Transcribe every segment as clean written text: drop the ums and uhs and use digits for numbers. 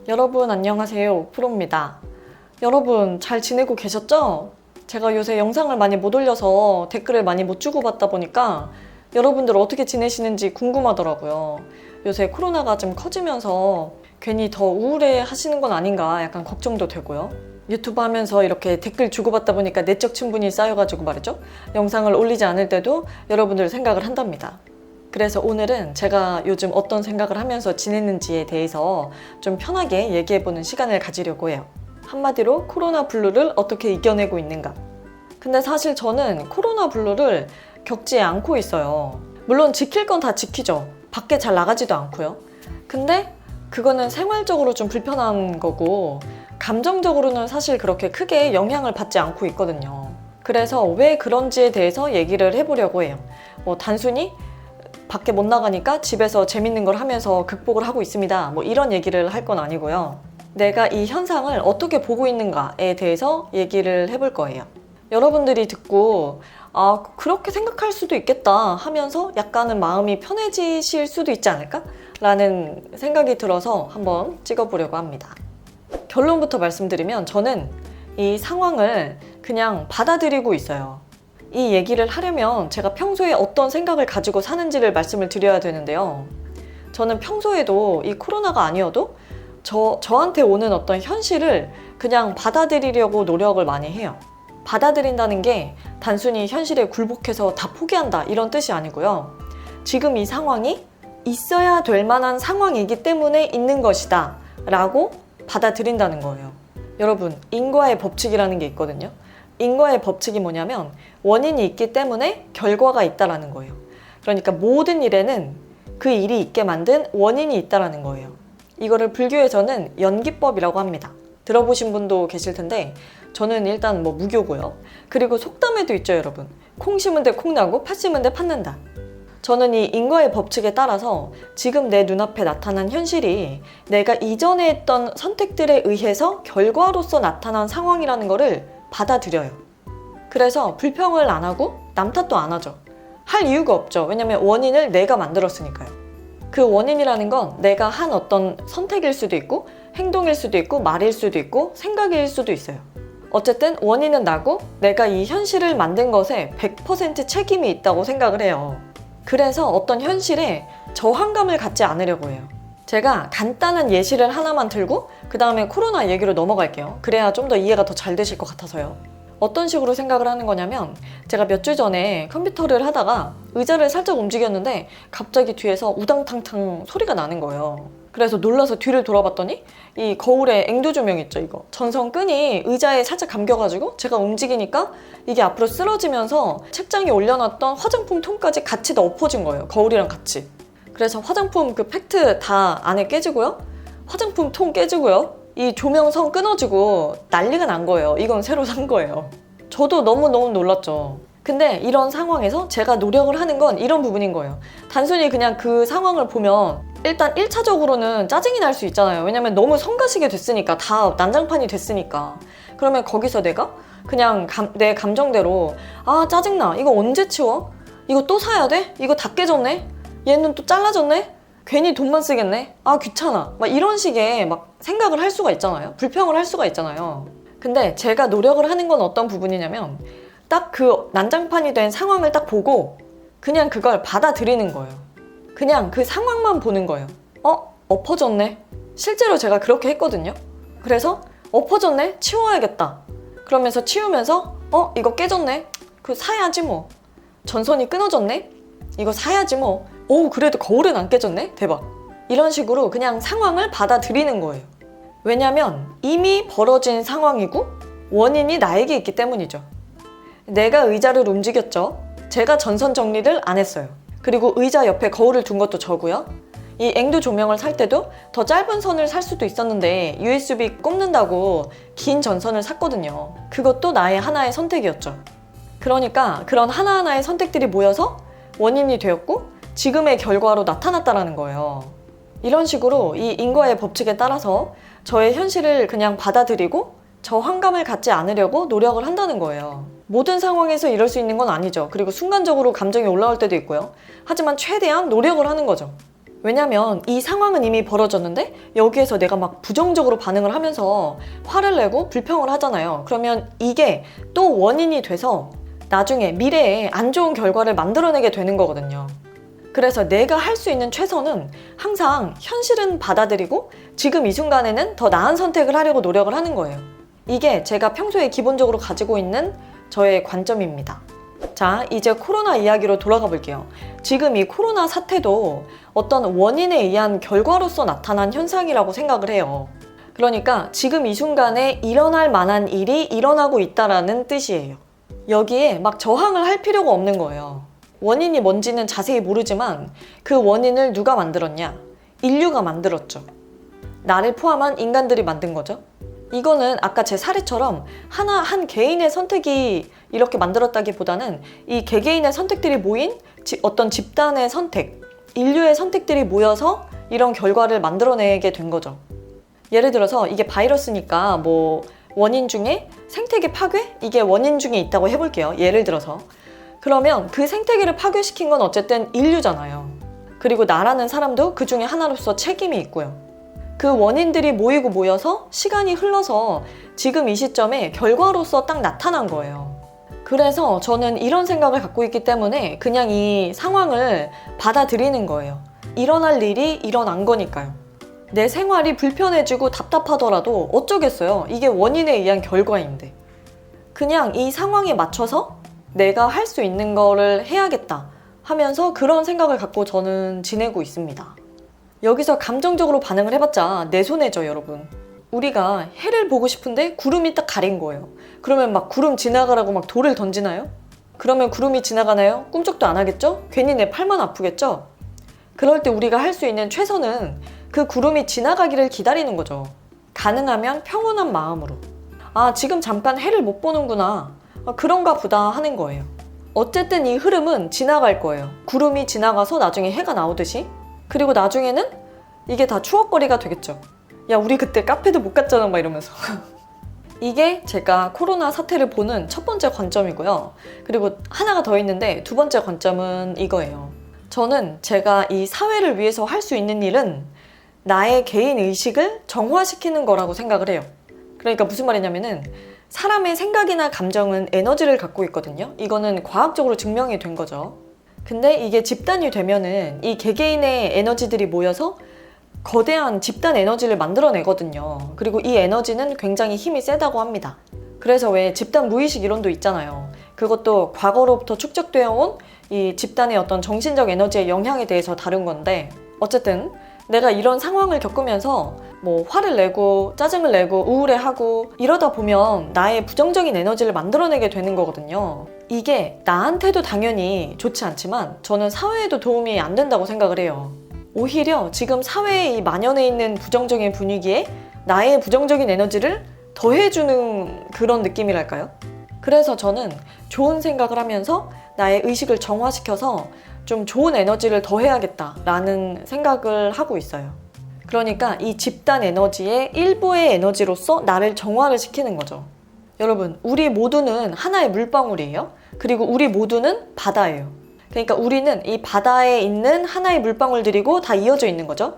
여러분 안녕하세요, 프로입니다. 여러분 잘 지내고 계셨죠? 제가 요새 영상을 많이 못 올려서 댓글을 많이 못 주고받다 보니까 여러분들 어떻게 지내시는지 궁금하더라고요. 요새 코로나가 좀 커지면서 괜히 더 우울해 하시는 건 아닌가 약간 걱정도 되고요. 유튜브 하면서 이렇게 댓글 주고받다 보니까 내적 친분이 쌓여가지고 말이죠. 영상을 올리지 않을 때도 여러분들 생각을 한답니다. 그래서 오늘은 제가 요즘 어떤 생각을 하면서 지냈는지에 대해서 좀 편하게 얘기해보는 시간을 가지려고 해요. 한마디로 코로나 블루를 어떻게 이겨내고 있는가. 근데 사실 저는 코로나 블루를 겪지 않고 있어요. 물론 지킬 건 다 지키죠. 밖에 잘 나가지도 않고요. 근데 그거는 생활적으로 좀 불편한 거고 감정적으로는 사실 그렇게 크게 영향을 받지 않고 있거든요. 그래서 왜 그런지에 대해서 얘기를 해보려고 해요. 단순히 밖에 못 나가니까 집에서 재밌는 걸 하면서 극복을 하고 있습니다. 이런 얘기를 할 건 아니고요. 내가 이 현상을 어떻게 보고 있는가에 대해서 얘기를 해볼 거예요. 여러분들이 듣고 그렇게 생각할 수도 있겠다 하면서 약간은 마음이 편해지실 수도 있지 않을까? 라는 생각이 들어서 한번 찍어보려고 합니다. 결론부터 말씀드리면 저는 이 상황을 그냥 받아들이고 있어요. 이 얘기를 하려면 제가 평소에 어떤 생각을 가지고 사는지를 말씀을 드려야 되는데요. 저는 평소에도 이 코로나가 아니어도 저한테 오는 어떤 현실을 그냥 받아들이려고 노력을 많이 해요. 받아들인다는 게 단순히 현실에 굴복해서 다 포기한다 이런 뜻이 아니고요. 지금 이 상황이 있어야 될 만한 상황이기 때문에 있는 것이다 라고 받아들인다는 거예요. 여러분, 인과의 법칙이라는 게 있거든요. 인과의 법칙이 뭐냐면 원인이 있기 때문에 결과가 있다라는 거예요. 그러니까 모든 일에는 그 일이 있게 만든 원인이 있다라는 거예요. 이거를 불교에서는 연기법이라고 합니다. 들어보신 분도 계실 텐데 저는 일단 무교고요. 그리고 속담에도 있죠, 여러분. 콩 심은 데 콩 나고 팥 심은 데 팥 난다. 저는 이 인과의 법칙에 따라서 지금 내 눈앞에 나타난 현실이 내가 이전에 했던 선택들에 의해서 결과로서 나타난 상황이라는 거를 받아들여요. 그래서 불평을 안 하고 남 탓도 안 하죠. 할 이유가 없죠. 왜냐면 원인을 내가 만들었으니까요. 그 원인이라는 건 내가 한 어떤 선택일 수도 있고 행동일 수도 있고 말일 수도 있고 생각일 수도 있어요. 어쨌든 원인은 나고 내가 이 현실을 만든 것에 100% 책임이 있다고 생각을 해요. 그래서 어떤 현실에 저항감을 갖지 않으려고 해요. 제가 간단한 예시를 하나만 들고 그 다음에 코로나 얘기로 넘어갈게요. 그래야 좀 더 이해가 더 잘 되실 것 같아서요. 어떤 식으로 생각을 하는 거냐면 제가 몇 주 전에 컴퓨터를 하다가 의자를 살짝 움직였는데 갑자기 뒤에서 우당탕탕 소리가 나는 거예요. 그래서 놀라서 뒤를 돌아봤더니 이 거울에 앵두 조명 있죠, 이거. 전선끈이 의자에 살짝 감겨가지고 제가 움직이니까 이게 앞으로 쓰러지면서 책장에 올려놨던 화장품 통까지 같이 다 엎어진 거예요. 거울이랑 같이. 그래서 화장품 그 팩트 다 안에 깨지고요. 화장품 통 깨지고요. 이 조명선 끊어지고 난리가 난 거예요. 이건 새로 산 거예요. 저도 너무너무 놀랐죠. 근데 이런 상황에서 제가 노력을 하는 건 이런 부분인 거예요. 단순히 그냥 그 상황을 보면 일단 1차적으로는 짜증이 날 수 있잖아요. 왜냐면 너무 성가시게 됐으니까, 다 난장판이 됐으니까. 그러면 거기서 내가 그냥 내 감정대로 짜증나. 이거 언제 치워? 이거 또 사야 돼? 이거 다 깨졌네? 얘는 또 잘라졌네? 괜히 돈만 쓰겠네? 귀찮아. 이런 식의 생각을 할 수가 있잖아요. 불평을 할 수가 있잖아요. 근데 제가 노력을 하는 건 어떤 부분이냐면 딱 그 난장판이 된 상황을 딱 보고 그냥 그걸 받아들이는 거예요. 그냥 그 상황만 보는 거예요. 엎어졌네. 실제로 제가 그렇게 했거든요. 그래서 엎어졌네? 치워야겠다. 그러면서 치우면서 이거 깨졌네? 그거 사야지 뭐. 전선이 끊어졌네? 이거 사야지 뭐. 그래도 거울은 안 깨졌네? 대박. 이런 식으로 그냥 상황을 받아들이는 거예요. 왜냐면 이미 벌어진 상황이고 원인이 나에게 있기 때문이죠. 내가 의자를 움직였죠. 제가 전선 정리를 안 했어요. 그리고 의자 옆에 거울을 둔 것도 저고요. 이 앵두 조명을 살 때도 더 짧은 선을 살 수도 있었는데 USB 꼽는다고 긴 전선을 샀거든요. 그것도 나의 하나의 선택이었죠. 그러니까 그런 하나하나의 선택들이 모여서 원인이 되었고 지금의 결과로 나타났다라는 거예요. 이런 식으로 이 인과의 법칙에 따라서 저의 현실을 그냥 받아들이고 저항감을 갖지 않으려고 노력을 한다는 거예요. 모든 상황에서 이럴 수 있는 건 아니죠. 그리고 순간적으로 감정이 올라올 때도 있고요. 하지만 최대한 노력을 하는 거죠. 왜냐면 이 상황은 이미 벌어졌는데 여기에서 내가 막 부정적으로 반응을 하면서 화를 내고 불평을 하잖아요. 그러면 이게 또 원인이 돼서 나중에 미래에 안 좋은 결과를 만들어내게 되는 거거든요. 그래서 내가 할 수 있는 최선은 항상 현실은 받아들이고 지금 이 순간에는 더 나은 선택을 하려고 노력을 하는 거예요. 이게 제가 평소에 기본적으로 가지고 있는 저의 관점입니다. 자, 이제 코로나 이야기로 돌아가 볼게요. 지금 이 코로나 사태도 어떤 원인에 의한 결과로서 나타난 현상이라고 생각을 해요. 그러니까 지금 이 순간에 일어날 만한 일이 일어나고 있다라는 뜻이에요. 여기에 막 저항을 할 필요가 없는 거예요. 원인이 뭔지는 자세히 모르지만 그 원인을 누가 만들었냐? 인류가 만들었죠. 나를 포함한 인간들이 만든 거죠. 이거는 아까 제 사례처럼 한 개인의 선택이 이렇게 만들었다기보다는 이 개개인의 선택들이 모인 어떤 집단의 선택, 인류의 선택들이 모여서 이런 결과를 만들어내게 된 거죠. 예를 들어서 이게 바이러스니까 뭐 원인 중에 생태계 파괴? 이게 원인 중에 있다고 해볼게요. 예를 들어서. 그러면 그 생태계를 파괴시킨 건 어쨌든 인류잖아요. 그리고 나라는 사람도 그 중에 하나로서 책임이 있고요. 그 원인들이 모이고 모여서 시간이 흘러서 지금 이 시점에 결과로서 딱 나타난 거예요. 그래서 저는 이런 생각을 갖고 있기 때문에 그냥 이 상황을 받아들이는 거예요. 일어날 일이 일어난 거니까요. 내 생활이 불편해지고 답답하더라도 어쩌겠어요. 이게 원인에 의한 결과인데. 그냥 이 상황에 맞춰서 내가 할 수 있는 거를 해야겠다 하면서 그런 생각을 갖고 저는 지내고 있습니다. 여기서 감정적으로 반응을 해봤자 내 손해죠, 여러분. 우리가 해를 보고 싶은데 구름이 딱 가린 거예요. 그러면 막 구름 지나가라고 막 돌을 던지나요? 그러면 구름이 지나가나요? 꿈쩍도 안 하겠죠? 괜히 내 팔만 아프겠죠? 그럴 때 우리가 할 수 있는 최선은 그 구름이 지나가기를 기다리는 거죠. 가능하면 평온한 마음으로. 아, 지금 잠깐 해를 못 보는구나. 그런가 보다 하는 거예요. 어쨌든 이 흐름은 지나갈 거예요. 구름이 지나가서 나중에 해가 나오듯이. 그리고 나중에는 이게 다 추억거리가 되겠죠. 야, 우리 그때 카페도 못 갔잖아 막 이러면서. 이게 제가 코로나 사태를 보는 첫 번째 관점이고요. 그리고 하나가 더 있는데 두 번째 관점은 이거예요. 저는 제가 이 사회를 위해서 할 수 있는 일은 나의 개인 의식을 정화시키는 거라고 생각을 해요. 그러니까 무슨 말이냐면은 사람의 생각이나 감정은 에너지를 갖고 있거든요. 이거는 과학적으로 증명이 된 거죠. 근데 이게 집단이 되면은 이 개개인의 에너지들이 모여서 거대한 집단 에너지를 만들어내거든요. 그리고 이 에너지는 굉장히 힘이 세다고 합니다. 그래서 왜 집단 무의식 이론도 있잖아요. 그것도 과거로부터 축적되어 온 이 집단의 어떤 정신적 에너지의 영향에 대해서 다룬 건데, 어쨌든 내가 이런 상황을 겪으면서 뭐 화를 내고 짜증을 내고 우울해하고 이러다 보면 나의 부정적인 에너지를 만들어내게 되는 거거든요. 이게 나한테도 당연히 좋지 않지만 저는 사회에도 도움이 안 된다고 생각을 해요. 오히려 지금 사회에 이 만연해 있는 부정적인 분위기에 나의 부정적인 에너지를 더해주는 그런 느낌이랄까요? 그래서 저는 좋은 생각을 하면서 나의 의식을 정화시켜서 좀 좋은 에너지를 더해야겠다라는 생각을 하고 있어요. 그러니까 이 집단 에너지의 일부의 에너지로서 나를 정화를 시키는 거죠. 여러분, 우리 모두는 하나의 물방울이에요. 그리고 우리 모두는 바다예요. 그러니까 우리는 이 바다에 있는 하나의 물방울들이고 다 이어져 있는 거죠.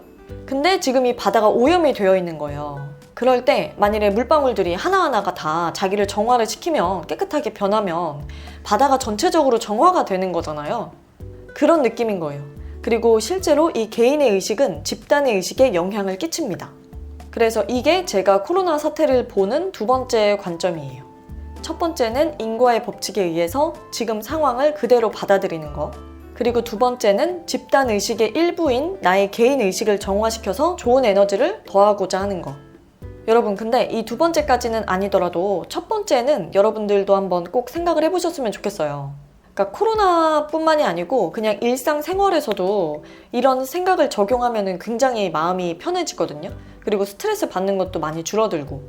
근데 지금 이 바다가 오염이 되어 있는 거예요. 그럴 때 만일에 물방울들이 하나하나가 다 자기를 정화를 시키면, 깨끗하게 변하면 바다가 전체적으로 정화가 되는 거잖아요. 그런 느낌인 거예요. 그리고 실제로 이 개인의 의식은 집단의 의식에 영향을 끼칩니다. 그래서 이게 제가 코로나 사태를 보는 두 번째 관점이에요. 첫 번째는 인과의 법칙에 의해서 지금 상황을 그대로 받아들이는 거. 그리고 두 번째는 집단 의식의 일부인 나의 개인 의식을 정화시켜서 좋은 에너지를 더하고자 하는 거. 여러분, 근데 이 두 번째까지는 아니더라도 첫 번째는 여러분들도 한번 꼭 생각을 해보셨으면 좋겠어요. 그러니까 코로나뿐만이 아니고 그냥 일상생활에서도 이런 생각을 적용하면 굉장히 마음이 편해지거든요. 그리고 스트레스 받는 것도 많이 줄어들고.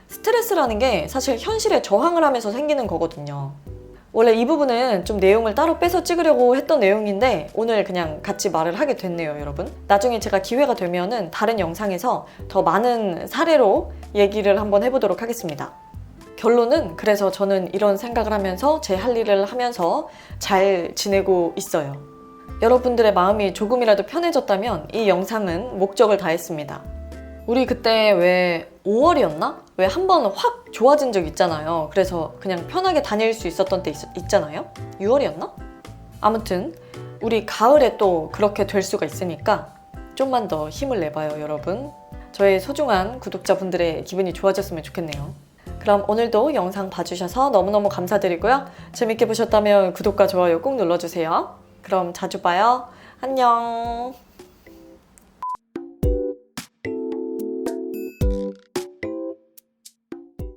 스트레스라는 게 사실 현실에 저항을 하면서 생기는 거거든요. 원래 이 부분은 좀 내용을 따로 빼서 찍으려고 했던 내용인데 오늘 그냥 같이 말을 하게 됐네요, 여러분. 나중에 제가 기회가 되면은 다른 영상에서 더 많은 사례로 얘기를 한번 해보도록 하겠습니다. 결론은 그래서 저는 이런 생각을 하면서 제 할 일을 하면서 잘 지내고 있어요. 여러분들의 마음이 조금이라도 편해졌다면 이 영상은 목적을 다했습니다. 우리 그때 왜 5월이었나? 왜 한 번 확 좋아진 적 있잖아요. 그래서 그냥 편하게 다닐 수 있었던 때 있잖아요. 6월이었나? 아무튼 우리 가을에 또 그렇게 될 수가 있으니까 좀만 더 힘을 내봐요, 여러분. 저의 소중한 구독자분들의 기분이 좋아졌으면 좋겠네요. 그럼 오늘도 영상 봐주셔서 너무너무 감사드리고요. 재밌게 보셨다면 구독과 좋아요 꼭 눌러주세요. 그럼 자주 봐요. 안녕.